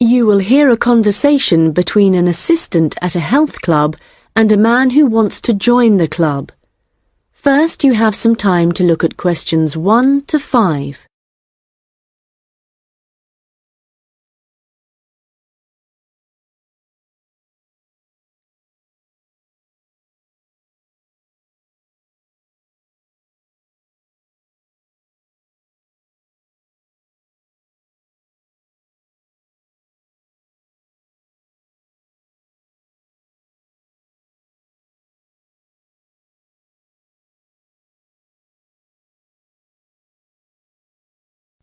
You will hear a conversation between an assistant at a health club and a man who wants to join the club. First, you have some time to look at questions 1 to 5.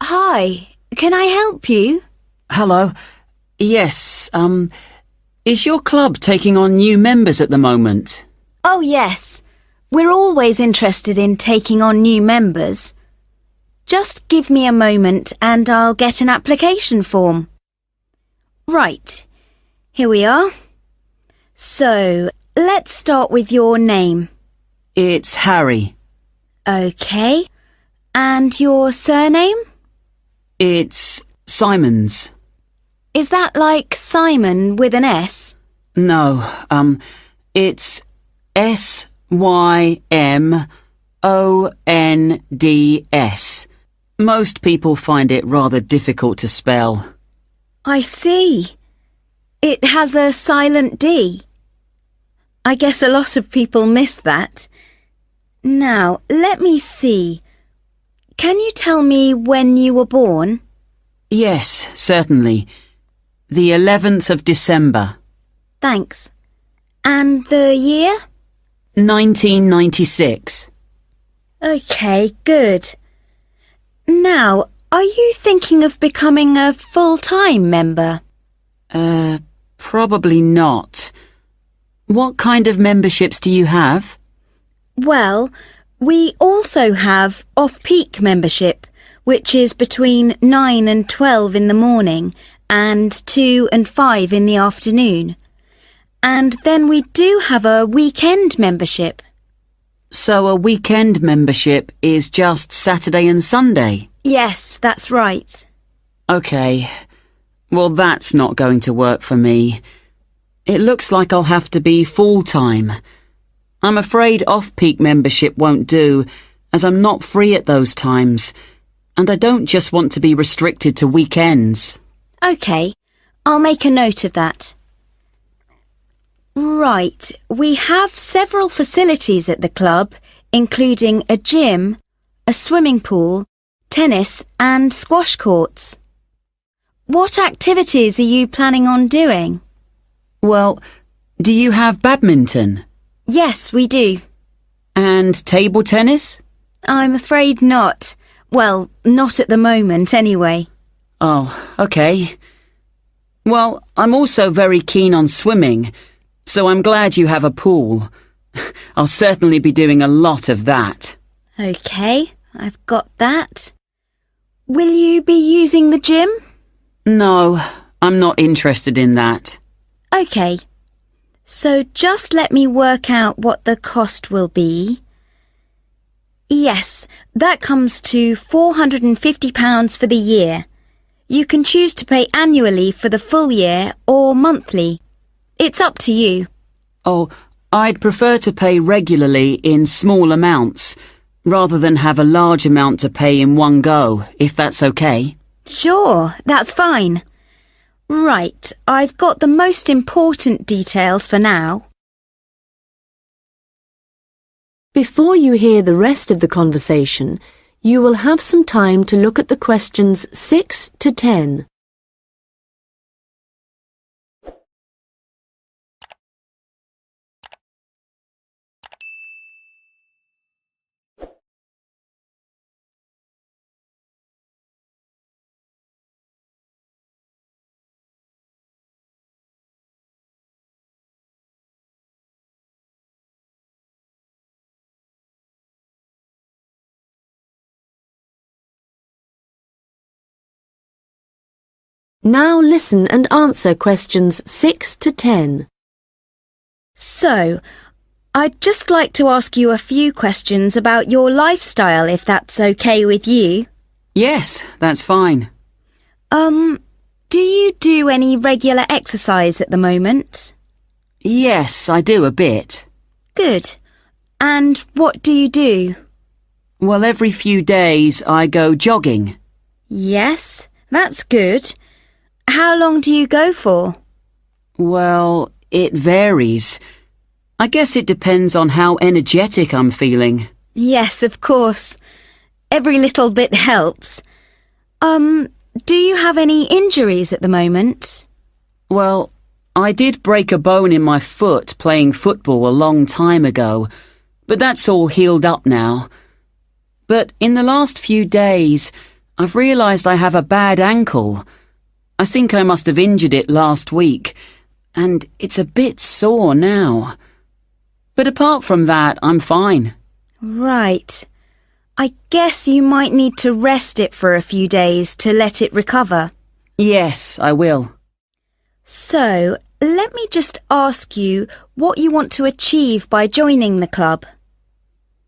Hi, can I help you? Hello. Yes, is your club taking on new members at the moment? Oh yes, we're always interested in taking on new members. Just give me a moment and I'll get an application form. Right, here we are. So, let's start with your name. It's Harry. Okay, and your surname? It's Simons. Is that like Simon with an S? No, it's Symonds. Most people find it rather difficult to spell. I see. It has a silent D. I guess a lot of people miss that. Now, let me see. Can you tell me when you were born? Yes, certainly. The 11th of December. Thanks. And the year? 1996. Okay, good. Now, are you thinking of becoming a full-time member? Probably not. What kind of memberships do you have? Well, we also have off-peak membership, which is between 9 and 12 in the morning and 2 and 5 in the afternoon. And then we do have a weekend membership. So a weekend membership is just Saturday and Sunday? Yes, that's right. Okay. Well, that's not going to work for me. It looks like I'll have to be full-time. I'm afraid off-peak membership won't do, as I'm not free at those times, and I don't just want to be restricted to weekends. Okay, I'll make a note of that. Right, we have several facilities at the club, including a gym, a swimming pool, tennis and squash courts. What activities are you planning on doing? Well, do you have badminton? Yes, we do. And table tennis? I'm afraid not. Well, not at the moment, anyway. Oh, okay. Well, I'm also very keen on swimming, so I'm glad you have a pool. I'll certainly be doing a lot of that. Okay, I've got that. Will you be using the gym? No, I'm not interested in that. Okay. So just let me work out what the cost will be. Yes, that comes to £450 for the year. You can choose to pay annually for the full year or monthly. It's up to you. Oh, I'd prefer to pay regularly in small amounts, rather than have a large amount to pay in one go, if that's okay. Sure, that's fine. Right, I've got the most important details for now. Before you hear the rest of the conversation, you will have some time to look at the questions 6 to 10. Now listen and answer questions 6 to 10. So, I'd just like to ask you a few questions about your lifestyle, if that's okay with you. Yes, that's fine. Do you do any regular exercise at the moment? Yes, I do a bit. Good. And what do you do? Well, every few days I go jogging. Yes, that's good. How long do you go for? Well, it varies. I guess it depends on how energetic I'm feeling. Yes, of course. Every little bit helps. Do you have any injuries at the moment? Well, I did break a bone in my foot playing football a long time ago, but that's all healed up now. But in the last few days, I've realised I have a bad ankle. I think I must have injured it last week, and it's a bit sore now. But apart from that, I'm fine. Right. I guess you might need to rest it for a few days to let it recover. Yes, I will. So, let me just ask you what you want to achieve by joining the club.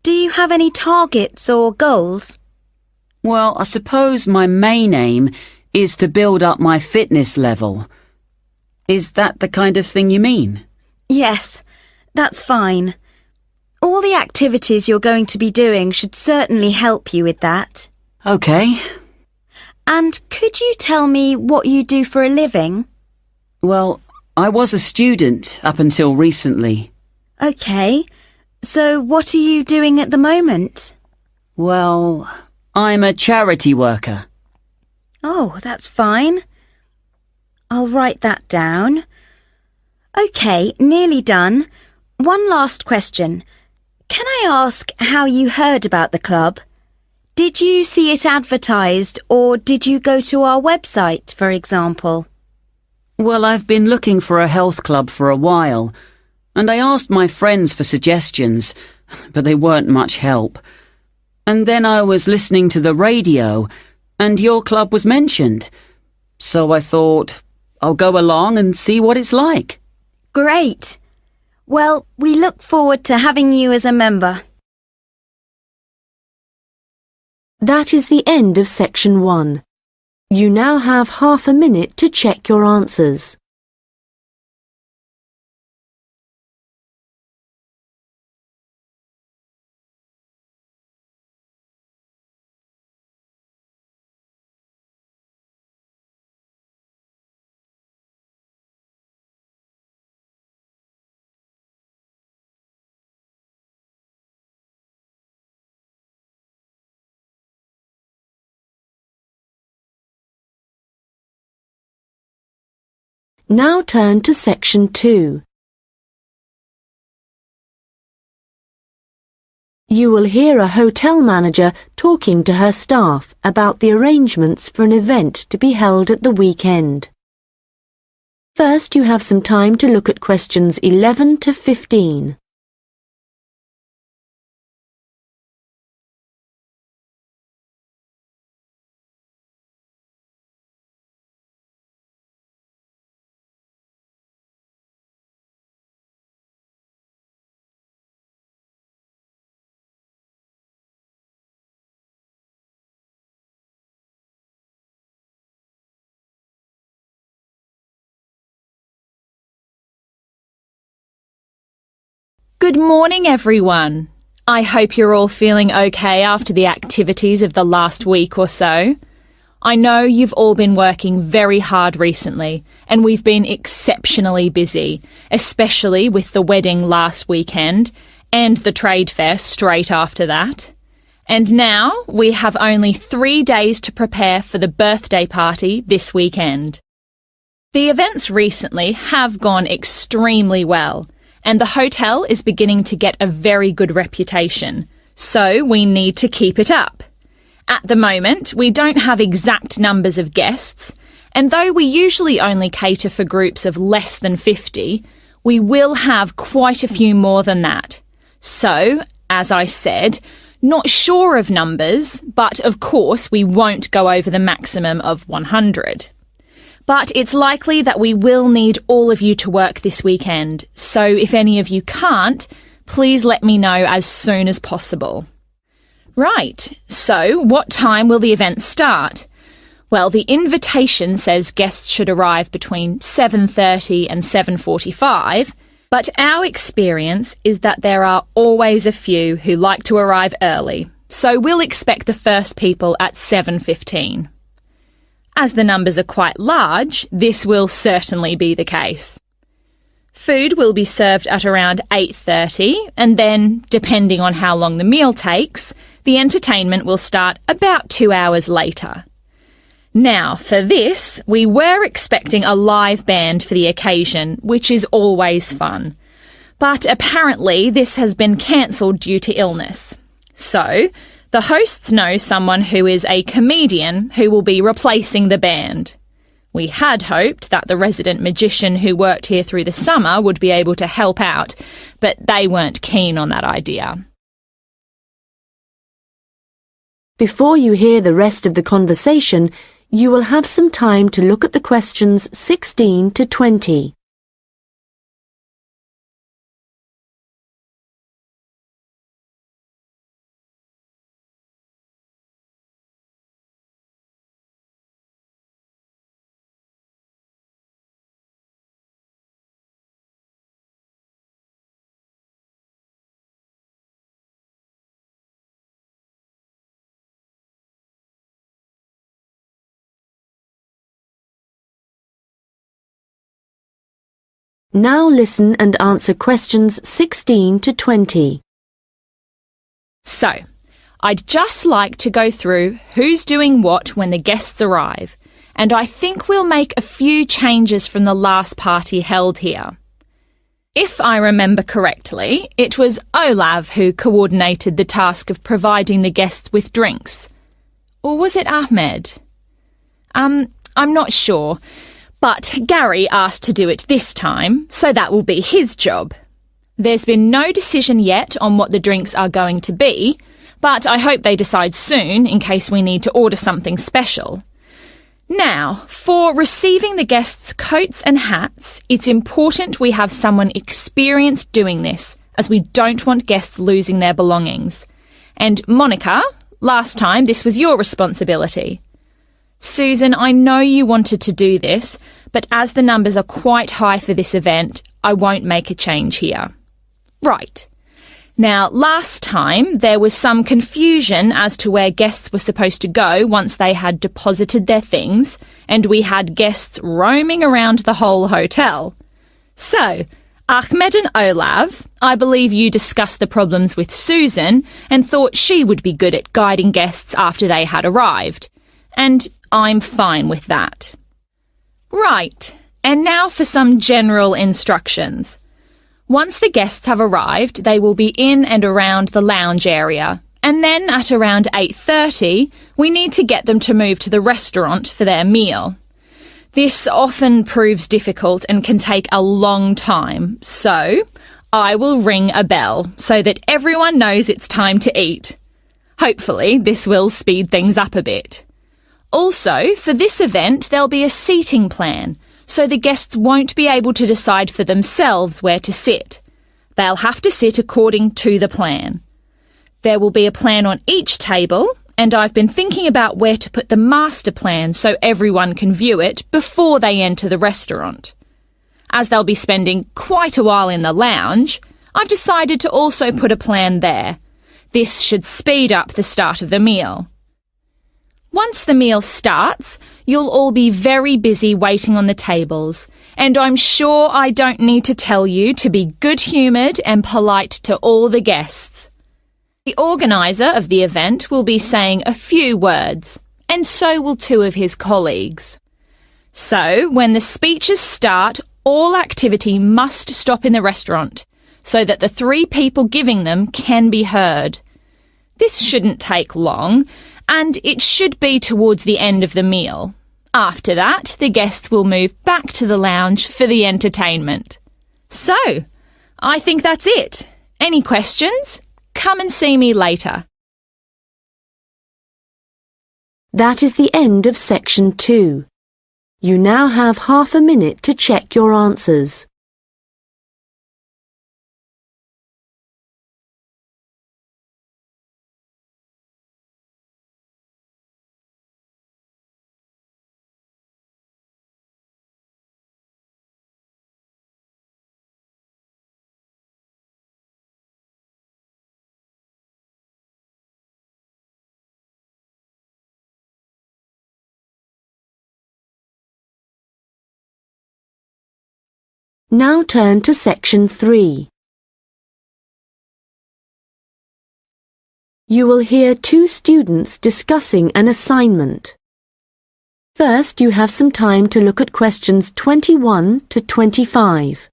Do you have any targets or goals? Well, I suppose my main aim is to build up my fitness level. Is that the kind of thing you mean? Yes, that's fine. All the activities you're going to be doing should certainly help you with that. Okay. And could you tell me what you do for a living? Well, I was a student up until recently. Okay. So what are you doing at the moment? Well, I'm a charity worker. Oh, that's fine. I'll write that down. Okay, nearly done. One last question. Can I ask how you heard about the club? Did you see it advertised or did you go to our website, for example? Well, I've been looking for a health club for a while, and I asked my friends for suggestions, but they weren't much help. And then I was listening to the radio, and your club was mentioned. So I thought, I'll go along and see what it's like. Great. Well, we look forward to having you as a member. That is the end of section 1. You now have half a minute to check your answers. Now turn to section 2. You will hear a hotel manager talking to her staff about the arrangements for an event to be held at the weekend. First, you have some time to look at questions 11 to 15. Good morning, everyone. I hope you're all feeling okay after the activities of the last week or so. I know you've all been working very hard recently, and we've been exceptionally busy, especially with the wedding last weekend and the trade fair straight after that. And now we have only 3 days to prepare for the birthday party this weekend. The events recently have gone extremely well, and the hotel is beginning to get a very good reputation, so we need to keep it up. At the moment, we don't have exact numbers of guests, and though we usually only cater for groups of less than 50, we will have quite a few more than that. So, as I said, not sure of numbers, but of course we won't go over the maximum of 100. But it's likely that we will need all of you to work this weekend, so if any of you can't, please let me know as soon as possible. Right, so what time will the event start? Well, the invitation says guests should arrive between 7:30 and 7:45, but our experience is that there are always a few who like to arrive early, so we'll expect the first people at 7:15. As the numbers are quite large, this will certainly be the case. Food will be served at around 8:30, and then, depending on how long the meal takes, the entertainment will start about 2 hours later. Now, for this, we were expecting a live band for the occasion, which is always fun. But apparently this has been cancelled due to illness. So, the hosts know someone who is a comedian who will be replacing the band. We had hoped that the resident magician who worked here through the summer would be able to help out, but they weren't keen on that idea. Before you hear the rest of the conversation, you will have some time to look at the questions 16 to 20. Now listen and answer questions 16 to 20. So, I'd just like to go through who's doing what when the guests arrive, and I think we'll make a few changes from the last party held here. If I remember correctly, it was Olav who coordinated the task of providing the guests with drinks. Or was it Ahmed? I'm not sure. But Gary asked to do it this time, so that will be his job. There's been no decision yet on what the drinks are going to be, but I hope they decide soon in case we need to order something special. Now, for receiving the guests' coats and hats, it's important we have someone experienced doing this, as we don't want guests losing their belongings. And Monica, last time this was your responsibility. Susan, I know you wanted to do this, but as the numbers are quite high for this event, I won't make a change here. Right. Now, last time there was some confusion as to where guests were supposed to go once they had deposited their things, and we had guests roaming around the whole hotel. So, Ahmed and Olav, I believe you discussed the problems with Susan and thought she would be good at guiding guests after they had arrived. And I'm fine with that. Right, and now for some general instructions. Once the guests have arrived, they will be in and around the lounge area, and then at around 8:30, we need to get them to move to the restaurant for their meal. This often proves difficult and can take a long time, so I will ring a bell so that everyone knows it's time to eat. Hopefully, this will speed things up a bit. Also, for this event, there'll be a seating plan, so the guests won't be able to decide for themselves where to sit. They'll have to sit according to the plan. There will be a plan on each table, and I've been thinking about where to put the master plan so everyone can view it before they enter the restaurant. As they'll be spending quite a while in the lounge, I've decided to also put a plan there. This should speed up the start of the meal. Once the meal starts, you'll all be very busy waiting on the tables, and I'm sure I don't need to tell you to be good-humoured and polite to all the guests. The organiser of the event will be saying a few words, and so will two of his colleagues. So, when the speeches start, all activity must stop in the restaurant, so that the three people giving them can be heard. This shouldn't take long, and it should be towards the end of the meal. After that, the guests will move back to the lounge for the entertainment. So, I think that's it. Any questions? Come and see me later. That is the end of section 2. You now have half a minute to check your answers. Now turn to section 3. You will hear two students discussing an assignment. First, you have some time to look at questions 21 to 25.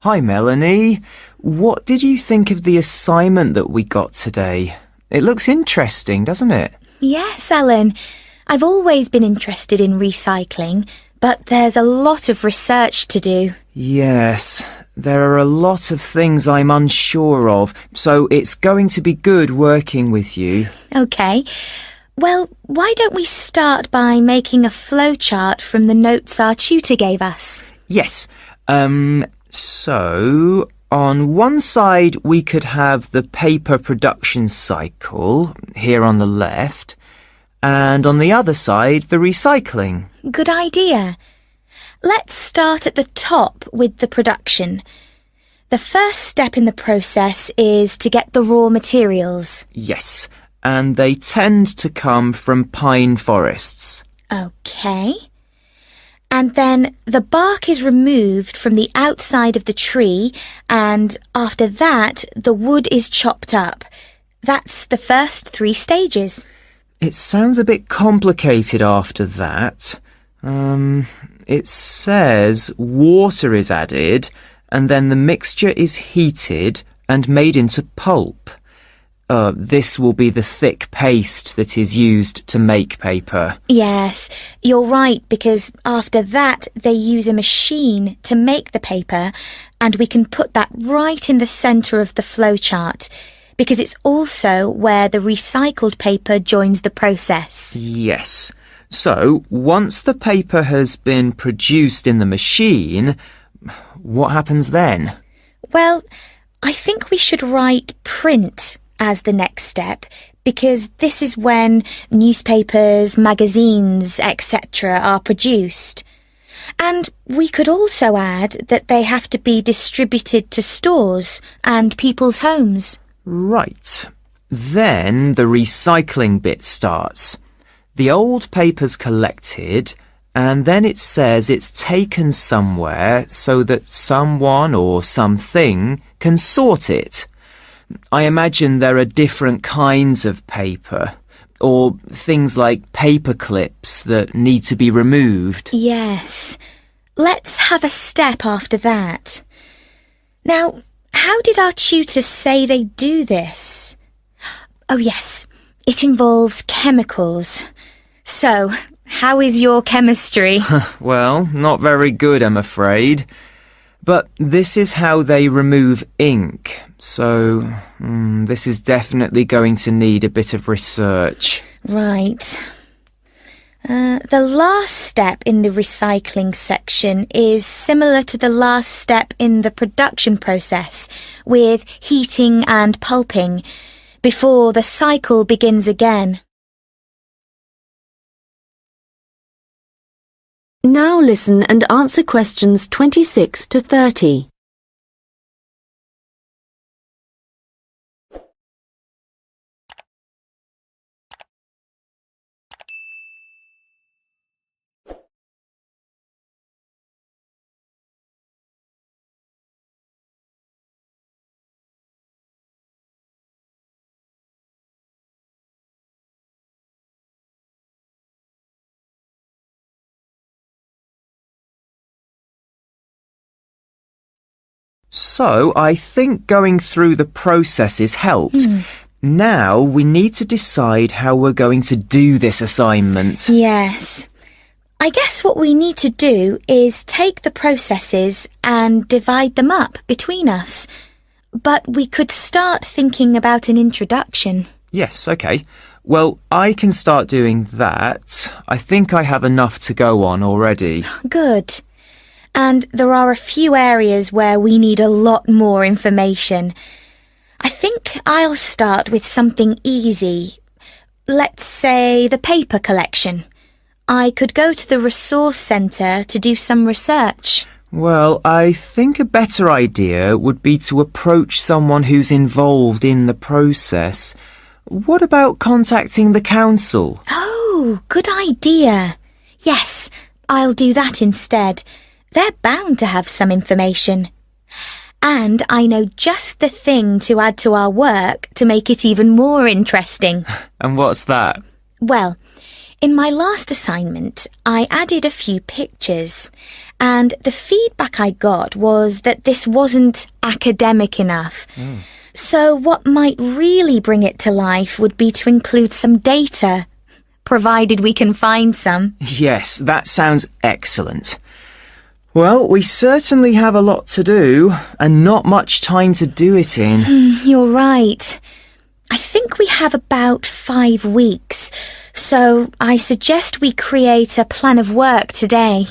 Hi Melanie, what did you think of the assignment that we got today? It looks interesting, doesn't it? Yes, Ellen. I've always been interested in recycling, but there's a lot of research to do. Yes, there are a lot of things I'm unsure of, so it's going to be good working with you. OK. Well, why don't we start by making a flowchart from the notes our tutor gave us? Yes, so on one side we could have the paper production cycle, here on the left, and on the other side the recycling. Good idea. Let's start at the top with the production. The first step in the process is to get the raw materials. Yes, and they tend to come from pine forests. OK. And then the bark is removed from the outside of the tree, and after that, the wood is chopped up. That's the first 3 stages. It sounds a bit complicated after that. It says water is added, and then the mixture is heated and made into pulp. This will be the thick paste that is used to make paper. Yes, you're right, because after that they use a machine to make the paper, and we can put that right in the centre of the flowchart, because it's also where the recycled paper joins the process. Yes. So, once the paper has been produced in the machine, what happens then? Well, I think we should write print as the next step, because this is when newspapers, magazines, etc. are produced. And we could also add that they have to be distributed to stores and people's homes. Right. Then the recycling bit starts. The old paper's collected, and then it says it's taken somewhere so that someone or something can sort it. I imagine there are different kinds of paper, or things like paper clips that need to be removed. Yes. Let's have a step after that. Now, how did our tutor say they do this? Oh yes, it involves chemicals. So, how is your chemistry? Well, not very good, I'm afraid. But this is how they remove ink, so this is definitely going to need a bit of research. Right. The last step in the recycling section is similar to the last step in the production process, with heating and pulping, before the cycle begins again. Now listen and answer questions 26 to 30. So, I think going through the processes helped. Now we need to decide how we're going to do this assignment. Yes. I guess what we need to do is take the processes and divide them up between us. But we could start thinking about an introduction. Yes, OK. Well, I can start doing that. I think I have enough to go on already. Good. and there are a few areas where we need a lot more information. I think I'll start with something easy. Let's say the paper collection. I could go to the resource centre to do some research. Well, I think a better idea would be to approach someone who's involved in the process. What about contacting the council? Oh, good idea. Yes, I'll do that instead. They're bound to have some information. And I know just the thing to add to our work to make it even more interesting. And what's that? Well, in my last assignment, I added a few pictures, and the feedback I got was that this wasn't academic enough. So what might really bring it to life would be to include some data, provided we can find some. Yes, that sounds excellent. Well, we certainly have a lot to do, and not much time to do it in. You're right. I think we have about 5 weeks, so I suggest we create a plan of work today.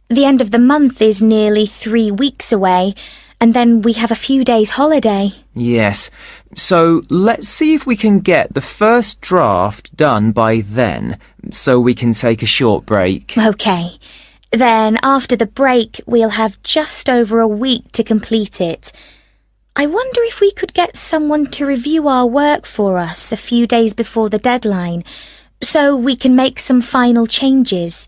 The end of the month is nearly 3 weeks away, and then we have a few days holiday. Yes, so let's see if we can get the first draft done by then, so we can take a short break. OK. Then, after the break, we'll have just over a week to complete it. I wonder if we could get someone to review our work for us a few days before the deadline, so we can make some final changes.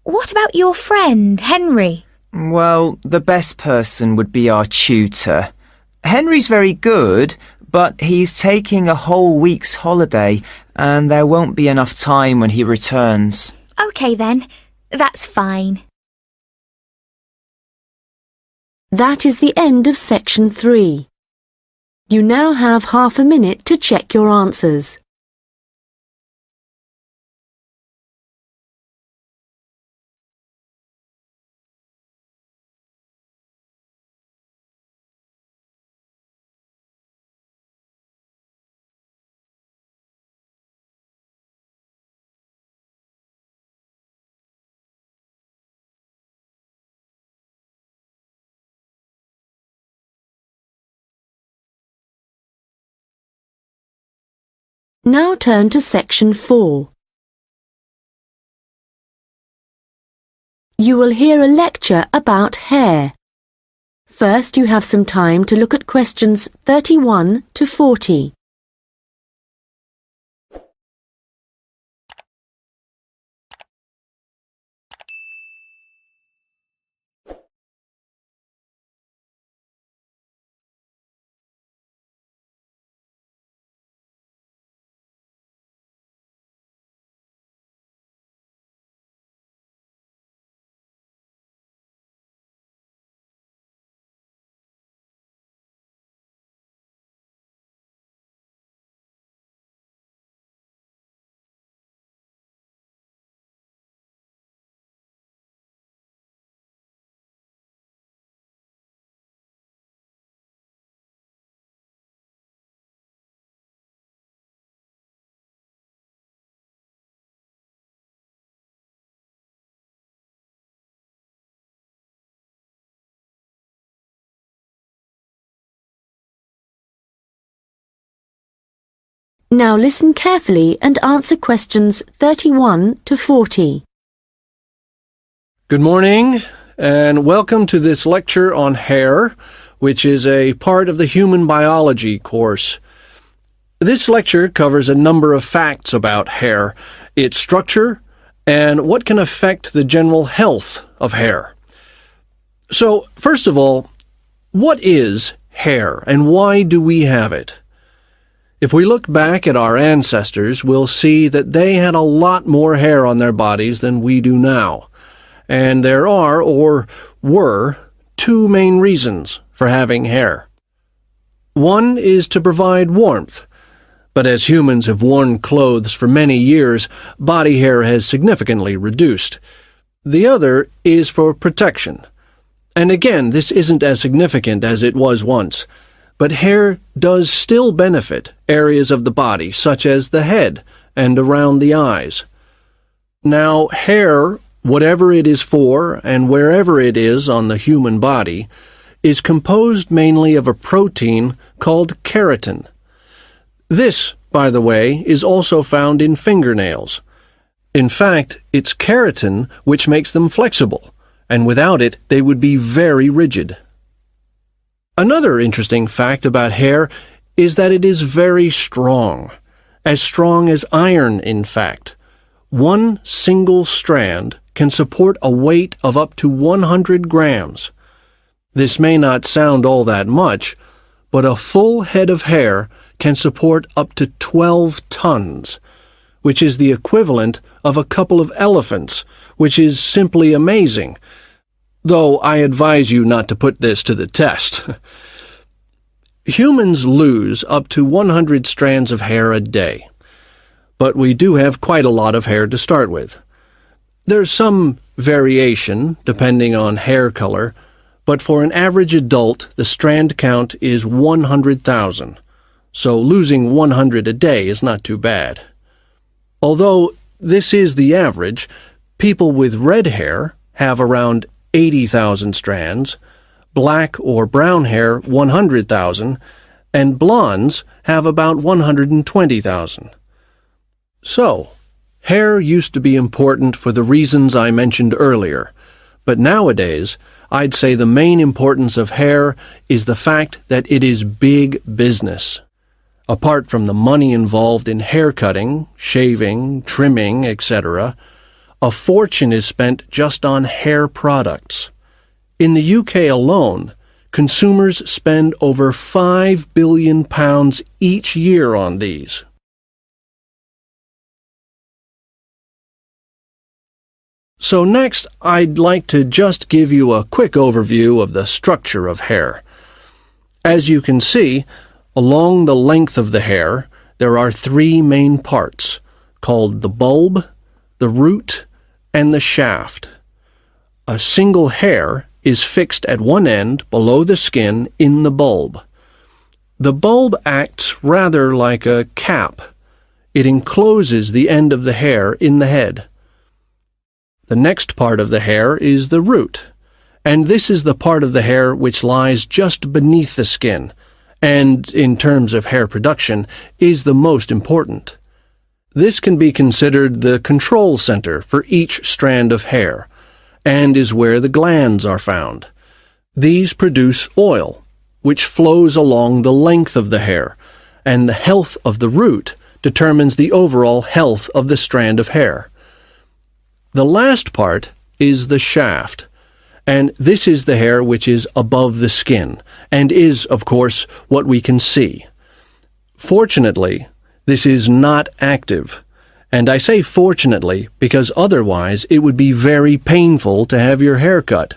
What about your friend, Henry? Well, the best person would be our tutor. Henry's very good, but he's taking a whole week's holiday, and there won't be enough time when he returns. OK then. That's fine. That is the end of section 3. You now have half a minute to check your answers. Now turn to section 4. You will hear a lecture about hair. First, you have some time to look at questions 31 to 40. Now listen carefully and answer questions 31 to 40. Good morning, and welcome to this lecture on hair, which is a part of the human biology course. This lecture covers a number of facts about hair, its structure, and what can affect the general health of hair. So, first of all, what is hair, and why do we have it? If we look back at our ancestors, we'll see that they had a lot more hair on their bodies than we do now. And there are, or were, 2 main reasons for having hair. One is to provide warmth, but as humans have worn clothes for many years, body hair has significantly reduced. The other is for protection. And again, this isn't as significant as it was once. But hair does still benefit areas of the body, such as the head and around the eyes. Now, hair whatever it is for and wherever it is on the human body, is composed mainly of a protein called keratin. This, by the way, is also found in fingernails. In fact, it's keratin which makes them flexible, and without it they would be very rigid. Another interesting fact about hair is that it is very strong as iron, in fact. One single strand can support a weight of up to 100 grams. This may not sound all that much, but a full head of hair can support up to 12 tons, which is the equivalent of a couple of elephants, which is simply amazing, though I advise you not to put this to the test. Humans lose up to 100 strands of hair a day, but we do have quite a lot of hair to start with. There's some variation depending on hair color, but for an average adult, the strand count is 100,000, so losing 100 a day is not too bad. Although this is the average, people with red hair have around 80,000 strands, black or brown hair 100,000, and blondes have about 120,000. So, hair used to be important for the reasons I mentioned earlier, but nowadays I'd say the main importance of hair is the fact that it is big business. Apart from the money involved in hair cutting, shaving, trimming, etc., a fortune is spent just on hair products. In the UK alone, consumers spend over £5 billion each year on these. So next, I'd like to just give you a quick overview of the structure of hair. As you can see, along the length of the hair, there are three main parts, called the bulb, the root, and the shaft. A single hair is fixed at one end below the skin in the bulb. The bulb acts rather like a cap. It encloses the end of the hair in the head. The next part of the hair is the root, and this is the part of the hair which lies just beneath the skin, and, in terms of hair production, is the most important. This can be considered the control center for each strand of hair, and is where the glands are found. These produce oil, which flows along the length of the hair, and the health of the root determines the overall health of the strand of hair. The last part is the shaft, and this is the hair which is above the skin, and is, of course, what we can see. Fortunately, this is not active, and I say fortunately because otherwise it would be very painful to have your hair cut.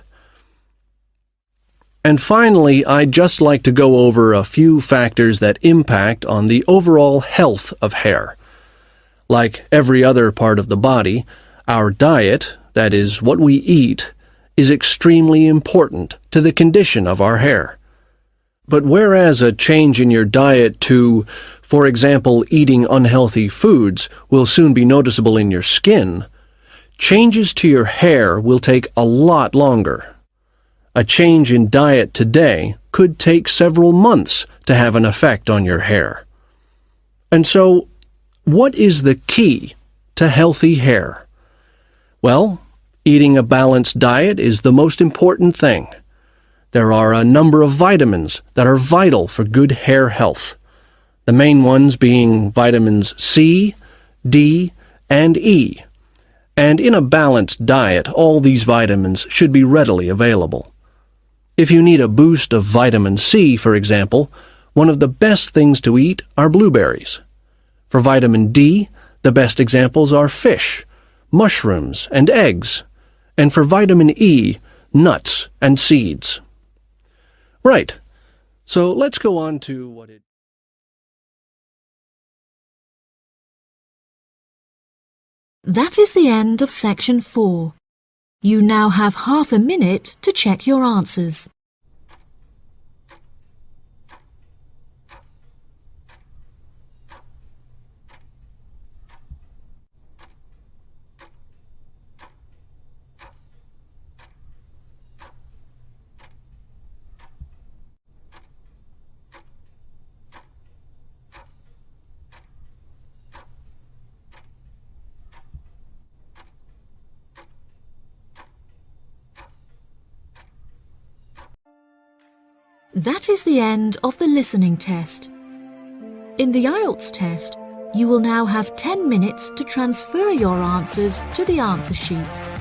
And finally, I'd just like to go over a few factors that impact on the overall health of hair. Like every other part of the body, our diet, that is, what we eat, is extremely important to the condition of our hair. But whereas a change in your diet to, for example, eating unhealthy foods will soon be noticeable in your skin, changes to your hair will take a lot longer. A change in diet today could take several months to have an effect on your hair. And so, what is the key to healthy hair? Well, eating a balanced diet is the most important thing. There are a number of vitamins that are vital for good hair health. The main ones being vitamins C, D, and E. And in a balanced diet, all these vitamins should be readily available. If you need a boost of vitamin C, for example, one of the best things to eat are blueberries. For vitamin D, the best examples are fish, mushrooms, and eggs, and for vitamin E, nuts and seeds. Right, so let's go on to what it... That is the end of section 4. You now have half a minute to check your answers. That is the end of the listening test. In the IELTS test, you will now have 10 minutes to transfer your answers to the answer sheet.